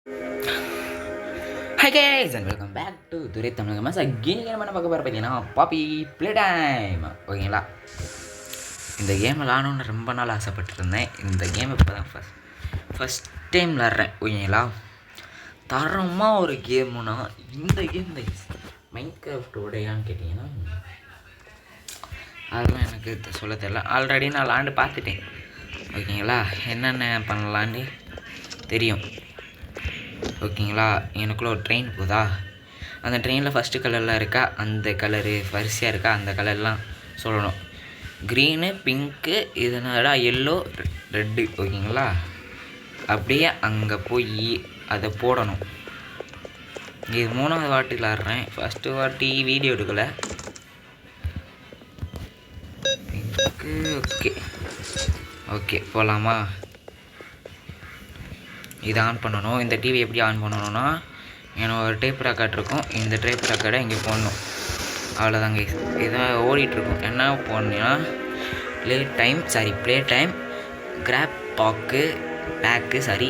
Hi guys and welcome back to Durai Tamil Mas. Again நம்ம என்ன பார்க்க போகிறோம் பார்த்தீங்கன்னா பாப்பி ப்ளே டைம். ஓகேங்களா, இந்த கேம் விளாடணுன்னு ரொம்ப நாள் ஆசைப்பட்டுருந்தேன். இந்த கேம் இப்போ தான் ஃபஸ்ட் டைம் விளாட்றேன். ஓகேங்களா, தரமாக ஒரு கேமுனா இந்த கேம் தான். மைன்கிராஃப்ட் உடையான்னு கேட்டிங்கன்னா அதெல்லாம் எனக்கு சொல்ல தெரியல. ஆல்ரெடி நான் விளாண்டு பார்த்துட்டேன். ஓகேங்களா, என்னென்ன பண்ணலான்னு தெரியும். ஓகேங்களா, எனக்குள்ளே ஒரு ட்ரெயின் போதா, அந்த ட்ரெயினில் ஃபஸ்ட்டு கலர்லாம் இருக்கா, அந்த கலரு வரிசையாக இருக்கா, அந்த கலர்லாம் சொல்லணும். க்ரீனு, பிங்க்கு, இதனால எல்லோ, ரெட்டு. ஓகேங்களா, அப்படியே அங்கே போய் அதை போடணும். இது 3வது வாட்டி விளாட்றேன். ஃபஸ்ட்டு வாட்டி வீடியோ எடுக்கலை. ஓகே ஓகே போகலாமா? இதை ஆன் பண்ணணும். இந்த டிவி எப்படி ஆன் பண்ணணும்னா, எனக்கு ஒரு டேப் ரெக்கார்ட் இருக்கும். இந்த டேப் ரெக்கார்டை இங்கே போடணும். அவ்வளோதாங்க. இதை ஓடிட்டுருக்கும். என்ன போடணுன்னா ப்ளே டைம் கிராப் பேக்கு 13 சரி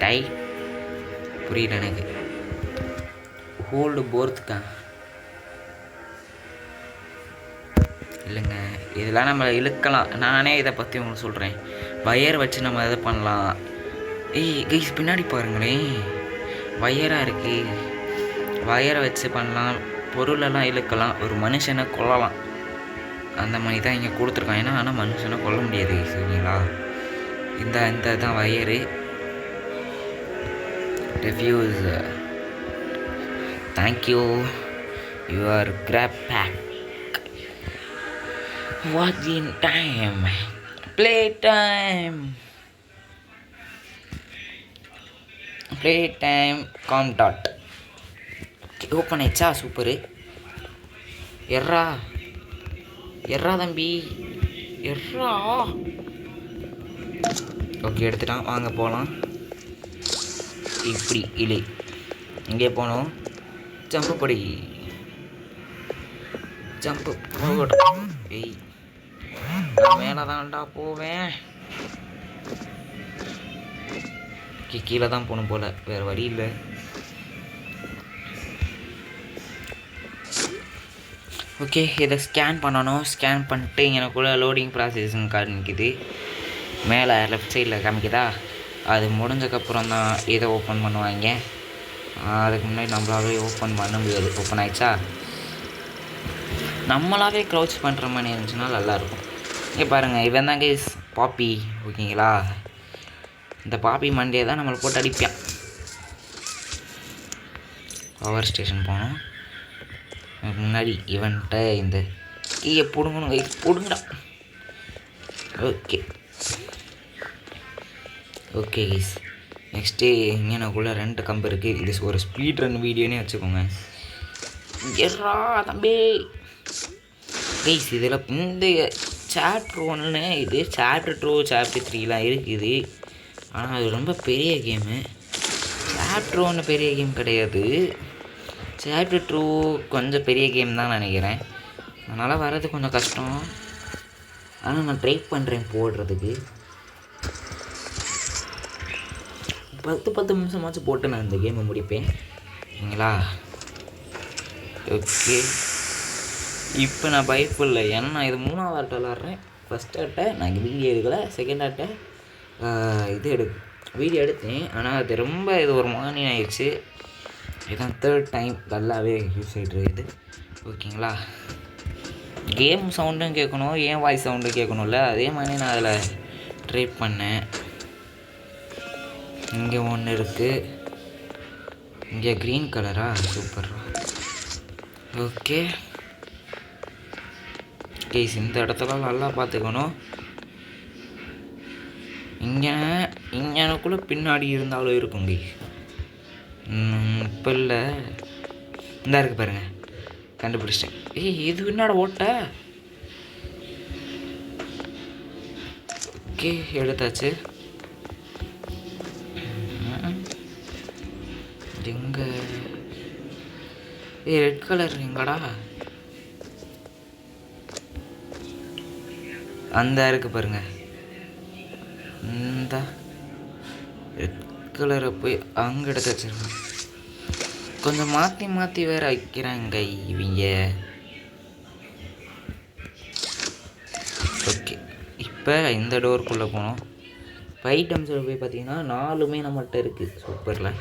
டை புரியல எனக்கு. ஹோல்டு போர்த்துக்கா இல்லைங்க, இதெல்லாம் நம்ம இழுக்கலாம். நானே இதை பற்றி உங்களுக்கு சொல்கிறேன். வயர் வச்சு நம்ம இதை பண்ணலாம். கைஸ் பின்னாடி பாருங்களேன், வயராக இருக்குது. வயரை வச்சு பண்ணலாம், பொருளெல்லாம் இழுக்கலாம், ஒரு மனுஷனை கொல்லலாம். அந்த மாதிரி தான் இங்கே கொடுத்துருக்கான். ஏன்னா ஆனால் மனுஷனை கொல்ல முடியாது. சரிங்களா, இந்த தான் wire. Reviews thank you your grab back. Watching time, play time, com dot. Open ஆயிடுச்சா? சூப்பரு. எர்ரா தம்பி, எர்ரா. ஓகே, எடுத்துட்டான். வாங்க போகலாம். இப்படி இல்லை, இங்கே போகணும். ஜம்பு படி, ஜம்பு போகட்டும். ஏய், மேலே தான்டா போவேன். கீழே தான் போகணும் போல், வேறு வழி இல்லை. ஓகே, இதை ஸ்கேன் பண்ணணும். ஸ்கேன் பண்ணிட்டு எனக்குள்ளே லோடிங் ப்ராசஸிங் கார்டு நிற்கிது. மேலே லெஃப்ட் சைடில் காமிக்குதா? அது முடிஞ்சக்கப்புறம் தான் இதை ஓப்பன் பண்ணுவாங்க. அதுக்கு முன்னாடி நம்மளாவே ஓப்பன் பண்ண முடியாது. ஓப்பன் ஆகிடுச்சா? நம்மளாவே க்ரௌச் பண்ணுற மாதிரி இருந்துச்சுன்னா நல்லாயிருக்கும். இங்கே பாருங்கள், இவன் தாங்க பாப்பி. ஓகேங்களா, இந்த பாப்பி மண்டே தான் நம்மளை போட்டு அடிப்பான். பவர் ஸ்டேஷன் போனோம். முன்னாடி இவன்கிட்ட இந்த கீயை பிடுங்கணும். பிடுங்கடா. ஓகே கைஸ், நெக்ஸ்ட்டு இங்கே எனக்குள்ளே 2 கம்பு இருக்குது. இது ஒரு ஸ்பீட் ரன் வீடியோனே வச்சுக்கோங்க. எர்ரா தம்பி. கைஸ், இதில் இந்த சாப்டர் 1, இது சாப்டர் 2, சாப்டர் 3லாம் இருக்குது. ஆனால் அது ரொம்ப பெரிய கேமு. சாப்டர் 1 பெரிய கேம் கிடையாது. சாப்டர் 2 கொஞ்சம் பெரிய கேம் தான் நினைக்கிறேன். அதனால் வர்றது கொஞ்சம் கஷ்டம். ஆனால் நான் ட்ரை பண்ணுறேன் போடுறதுக்கு. 10 நிமிஷமாச்சும் போட்டு நான் இந்த கேமை முடிப்பேன். சரிங்களா? ஓகே, இப்போ நான் பயப்பில்லை. ஏன்னா நான் இது 3வது ஆட்டை விளாட்றேன். ஃபஸ்ட் ஆட்டை நான் வீடியோ எடுக்கலை. செகண்ட் ஆட்டை வீடியோ எடுத்தேன். ஆனால் அது ரொம்ப ஒரு மார்னிங் ஆயிடுச்சு. இதுதான் 3rd டைம் நல்லாவே யூஸ் ஆகிட்டு. ஓகேங்களா, கேம் சவுண்டும் கேட்கணும், ஏன் வாய்ஸ் சவுண்டும் கேட்கணும்ல. அதே மாதிரி நான் அதில் ட்ரை பண்ணேன். இங்கே ஒன்று இருக்குது. இங்கே க்ரீன் கலரா? சூப்பரா. ஓகே கைஸ், இந்த இடத்துல நல்லா பார்த்துக்கணும். இங்கனக்குள்ளே பின்னாடி இருந்தாலும் இருக்கும் கைஸ். இப்போ இல்லை, இந்த இருக்கு பாருங்கள், கண்டுபிடிச்சிட்டேன். இது என்னோட ஓட்ட. ஓகே, எடுத்தாச்சு. எங்கே ரெட் கலர் எங்கடா? அந்த இருக்குது பாருங்கள். இந்த ரெட் கலரை போய் அங்கே எடுத்து வச்சிருக்கேன். கொஞ்சம் மாற்றி மாற்றி வேறு வைக்கிறாங்க இவங்க. ஓகே, இப்போ இந்த டோருக்குள்ளே போனோம். இப்போ ஐட்டம்ஸில் போய் பார்த்தீங்கன்னா 4மே நம்மகிட்ட இருக்குது. சூப்பரில்.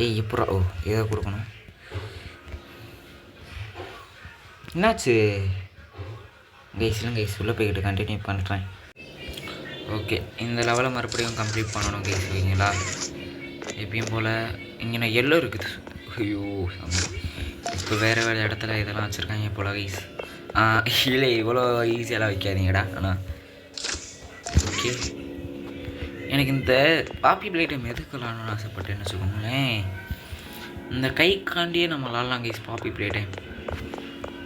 ஏய் எப்படா, ஓ இதை கொடுக்கணும். என்னாச்சு கைஸ்லாம்? கைஸ் உள்ளே போய்கிட்டு கண்டினியூ பண்ணுறேன். ஓகே, இந்த லெவலை மறுபடியும் கம்ப்ளீட் பண்ணணும் கைஸ். ஓகேங்களா? எப்பயும் போல் இங்கே நான் எல்லோ இருக்குது. ஐயோ இப்போ வேறு வேறு இடத்துல இதெல்லாம் வச்சுருக்காங்க போல் கைஸ். இல்லை இவ்வளோ ஈஸியெல்லாம் வைக்காதீங்கடா. ஆனால் ஓகே, எனக்கு இந்த பாப்பி பிளேட்டம் எதுக்கு விளாடணும்னு ஆசைப்பட்டேன்னு வச்சுக்கோங்களேன். இந்த கைக்காண்டியே நம்ம விளாட்லாம் கைஸ் பாப்பி பிளேட்டம்.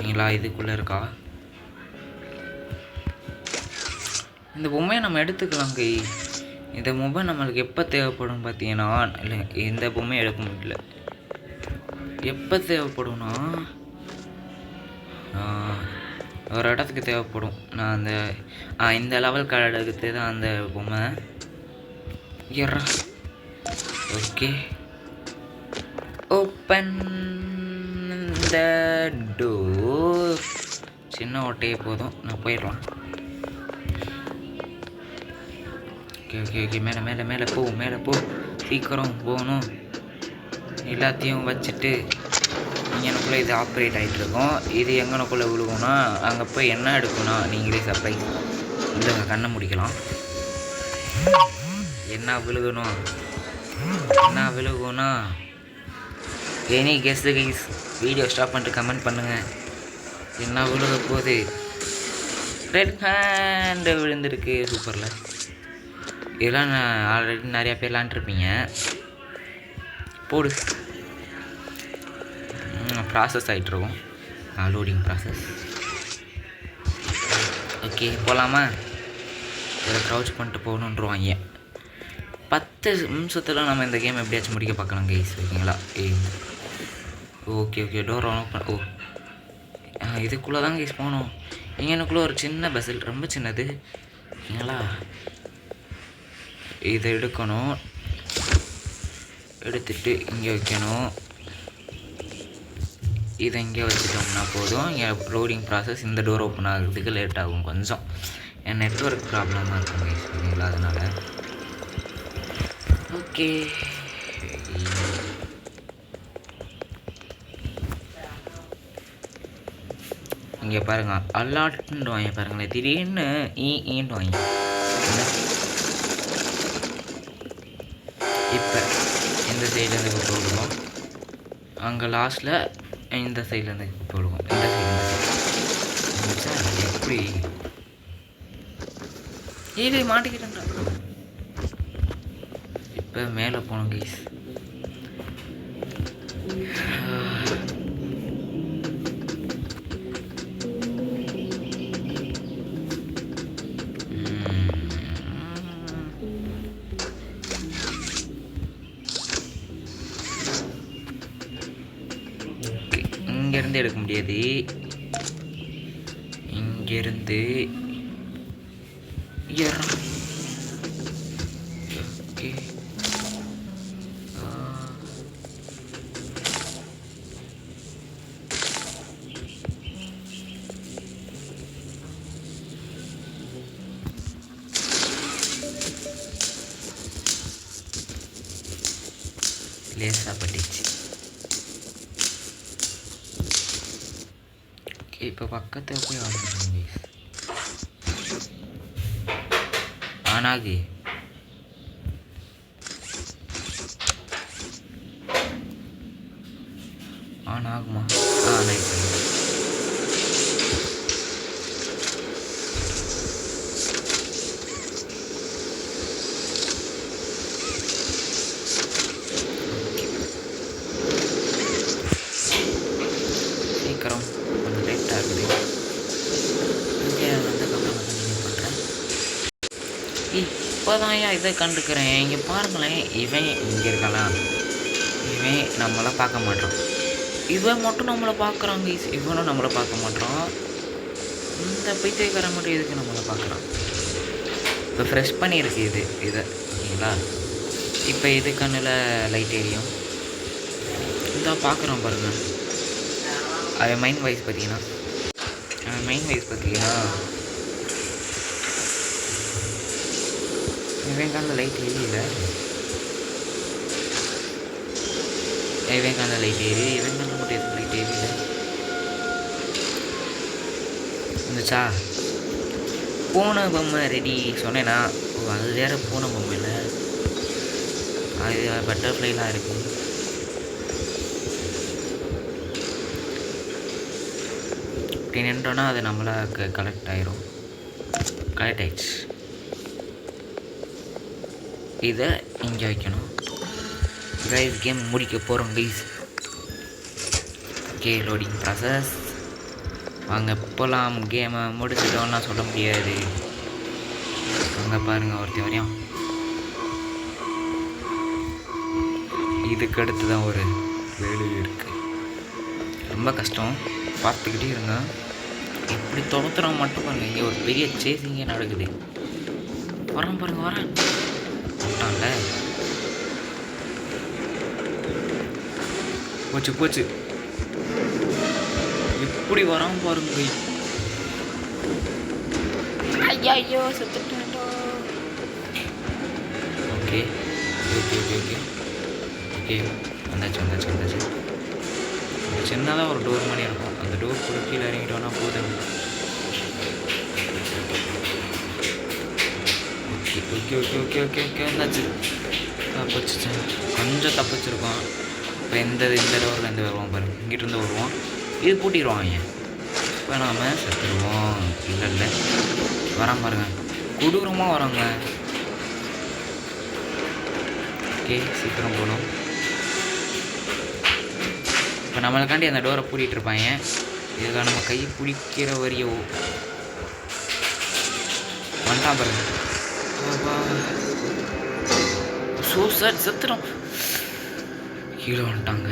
நீங்களா இதுக்குள்ளே இருக்கா? இந்த பொம்மையை நம்ம எடுத்துக்கலாம் கை. இந்த பொம்மை நம்மளுக்கு எப்போ தேவைப்படும் பார்த்தீங்கன்னா, இல்லை இந்த பொம்மையை எடுக்க முடியல. எப்போ தேவைப்படும்னா ஒரு இடத்துக்கு தேவைப்படும். நான் அந்த இந்த லெவல் கார்டுக்கு தான் அந்த பொம்மை. Okay, open the door. சின்ன ஓட்டையே போதும், நான் போயிடலாம். ஓகே ஓகே ஓகே, மேலே மேலே மேலே போ, மேலே போ, சீக்கிரம் போகணும். எல்லாத்தையும் வச்சுட்டு இங்கனக்குள்ளே இது ஆப்ரேட் ஆகிட்டுருக்கோம். இது எங்கனக்குள்ளே விழுகும்னா அங்கே போய் என்ன எடுக்கணும்னா நீங்களே சர்ப்ரைஸ். இந்த கண்ணை முடிக்கலாம். என்ன விழுகணும், என்ன விழுகும்னா any guess guys. Video stop பண்ணிட்டு கமெண்ட் பண்ணுங்கள். என்ன விழுக போகுது? ரெட் ஹேண்டு விழுந்திருக்கு. சூப்பரில். இதெல்லாம் நான் ஆல்ரெடி நிறையா பேர் விளாண்டுருப்பீங்க. போடு. ப்ராசஸ் ஆகிட்டுருக்கும், லோடிங் ப்ராசஸ். ஓகே போகலாமா? இதை க்ரௌச் பண்ணிட்டு போகணுன்றவாங்க. 10 நிமிஷத்தில் நம்ம இந்த கேம் எப்படியாச்சும் முடிக்க பார்க்கலாம் கைஸ். ஓகேங்களா? Okay okay, door open. ஓ இதுக்குள்ளே தான் கைஸ் போகணும். இங்கனுக்குள்ளே ஒரு சின்ன பஸ்ஸில், ரொம்ப சின்னது. ஓகேங்களா? இதை எடுக்கணும். எடுத்துட்டு இங்கே வைக்கணும். இதை இங்கே வச்சுட்டோம்னா போதும். இங்கே லோடிங் ப்ராசஸ். இந்த டோர் ஓப்பன் ஆகிறதுக்கு லேட் ஆகும் கொஞ்சம். என் நெட்ஒர்க் ப்ராப்ளமாக இருக்கும் கைஸ். சரிங்களா? அதனால் ஓகே. இங்கே பாருங்கள், அல்லாட்டுன்னு வாங்க பாருங்களேன். திடீர்னு ஈன்ட்டு வாங்க. இப்போ இந்த சைட்லேருந்து இப்போ போடுவோம். அங்கே லாஸ்ட்டில் இந்த சைட்லேருந்து இப்போ போடுவோம். இந்த சைடு எப்படி ஏழு மாட்டிக்கிட்டேன்டா. இப்போ மேலே போகணும் கைஸ். இங்கேருந்து எடுக்க முடியாது. இங்கேருந்து ஓகே. லேசாக பட்டுச்சு. இப்போ பக்கத்தில் போய் ஆன் ஆனாகு. ஆன் ஆகுமா? நைஸ். சீக்கிரம் கொஞ்சம் லேட்டாக இருக்குது. இங்கே வந்ததுக்கப்புறம் கண்டினியூ பண்ணுறேன். இப்போ தான் இதை கண்டுக்கிறேன். இங்கே பாருங்களேன், இவன் இங்கே இருக்கலாம். இவன் நம்மளை பார்க்க மாட்டான். இவன் மட்டும் நம்மளை பார்க்குறாங்க. இவனும் நம்மளை பார்க்க மாட்டான். இந்த பைத்தியக்காரன் மட்டும் எதுக்கு நம்மளை பார்க்குறான்? இப்போ ஃப்ரெஷ் பண்ணியிருக்கு இதை ஓகேங்களா. இப்போ இது கண்ணில் லைட் எரியும். இதான் பார்க்குறோம் பாருங்கள். அது மைண்ட் வைஸ் பார்த்தீங்கன்னா இவன் கண்ணில் லைட் எரியல. இவன் கண்ணில் லைட் எரி, இவன் கண்ணில் மட்டும் எதுவும் லைட் எரியல. இருந்துச்சா பூனை பொம்மை ரெடி சொன்னேன்னா, ஓ அது வேறு பூனை பொம்மை இல்லை, அது பட்டர்ஃப்ளைலாம் இருக்குது. இப்படி நின்றோன்னா அது நம்மளா கலெக்ட் ஆயிடுச்சு. இதை இங்கே வைக்கணும். கைஸ் கேம் முடிக்க போகிறோம் கைஸ். Okay loading process. வாங்க போகலாம். கேமை முடிச்சிட்டோம்லாம் சொல்ல முடியாது. அங்கே பாருங்கள் ஒருத்தர் வரையும். இதுக்கு அடுத்து தான் ஒரு வேலை இருக்குது. ரொம்ப கஷ்டம், பார்த்துக்கிட்டே இருங்க. இப்படி துரத்துறோம் மட்டும் பாருங்க. இங்கே ஒரு பெரிய சேசிங்கே நடக்குது. வரேன் வந்துட்டான்ல. போச்சு எப்படி வராம பாருங்க. ஐயோ செத்துட்டேன்டா. ஓகே வந்தாச்சு. சின்னதாக ஒரு டோர் மாதிரி இருக்கும். அந்த டோர் கூட கீழே இறங்கிட்டோன்னா போதும். ஓகே வந்தாச்சு. தப்பிச்சு கொஞ்சம் தப்பிச்சிருக்கோம். இப்போ இந்த டோரில் இருந்து வருவோம் பாருங்க. இங்கிட்டிருந்து வருவோம். இது பூட்டிடுவான் ஏன். இப்போ நாம் செத்துருவோம். இல்லை வரான் பாருங்க. கொடூரமாக வராங்க. ஓகே சீக்கிரம் போகணும். இப்போ நம்மளுக்காண்டி அந்த டோரை பூட்டிகிட்டு இருப்பாங்க. இதுக்காக நம்ம கை பிடிக்கிற வரையோ வந்துட்டான் பாருங்க. சூசைட் செத்துடும். கீழே வந்துட்டாங்க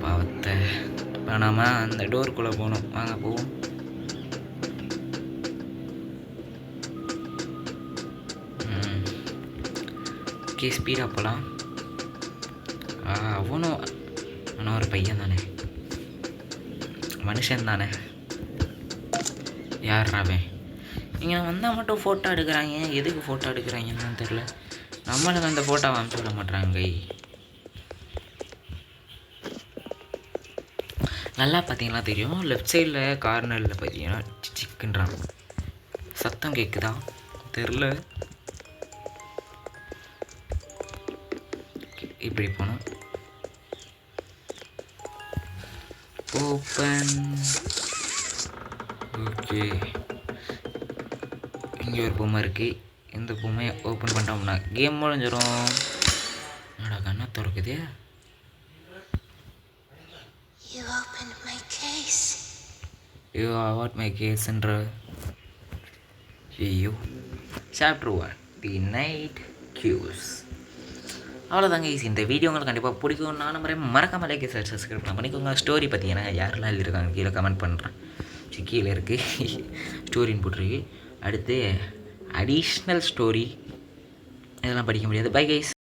பாவத்தை. இப்போ நாம் அந்த டோருக்குள்ளே போகணும். வாங்க போவோம். ஓகே ஸ்பீடாக போகலாம். அவனும் ஒரு பையன் தானே, மனுஷன் தானே. யாராவே இங்கே வந்தால் மட்டும் ஃபோட்டோ எடுக்கிறாங்க. எதுக்கு ஃபோட்டோ எடுக்கிறாங்கன்னு தெரில. நம்மளுக்கு அந்த ஃபோட்டோவை அனுப்பிச்சு விட மாட்றாங்க. நல்லா பார்த்தீங்கன்னா தெரியும். லெஃப்ட் சைடில் கார்னரில் பார்த்தீங்கன்னா சிக்குன்றான் சத்தம் கேட்குதா தெரில. இப்படி போனோம். ஓப்பன். ஓகே இங்கே ஒரு பொம்மை இருக்குது. இந்த பொம்மையை ஓப்பன் பண்ணிட்டோம்னா கேம் முடிஞ்சிடும். என்னடா கண்ணை திறக்குது. You opened my case என்ற ஐயோ. சாப்டர் 1 தி நைட் கியூஸ். அவ்வளோதாங்க ஈஸி. இந்த வீடியோ உங்களுக்கு கண்டிப்பாக பிடிக்கும். நான் மறக்காமல் லைக் சப்ஸ்கிரைப் பண்ணிக்கோங்க. ஸ்டோரி பார்த்தீங்கன்னா யாரெல்லாம் எழுதியிருக்காங்க கீழே கமெண்ட் பண்ணுறேன். கீழே இருக்குது ஸ்டோரின்னு போட்டிருக்கு. அடுத்து அடிஷ்னல் ஸ்டோரி இதெல்லாம் படிக்க முடியாது. Bye guys.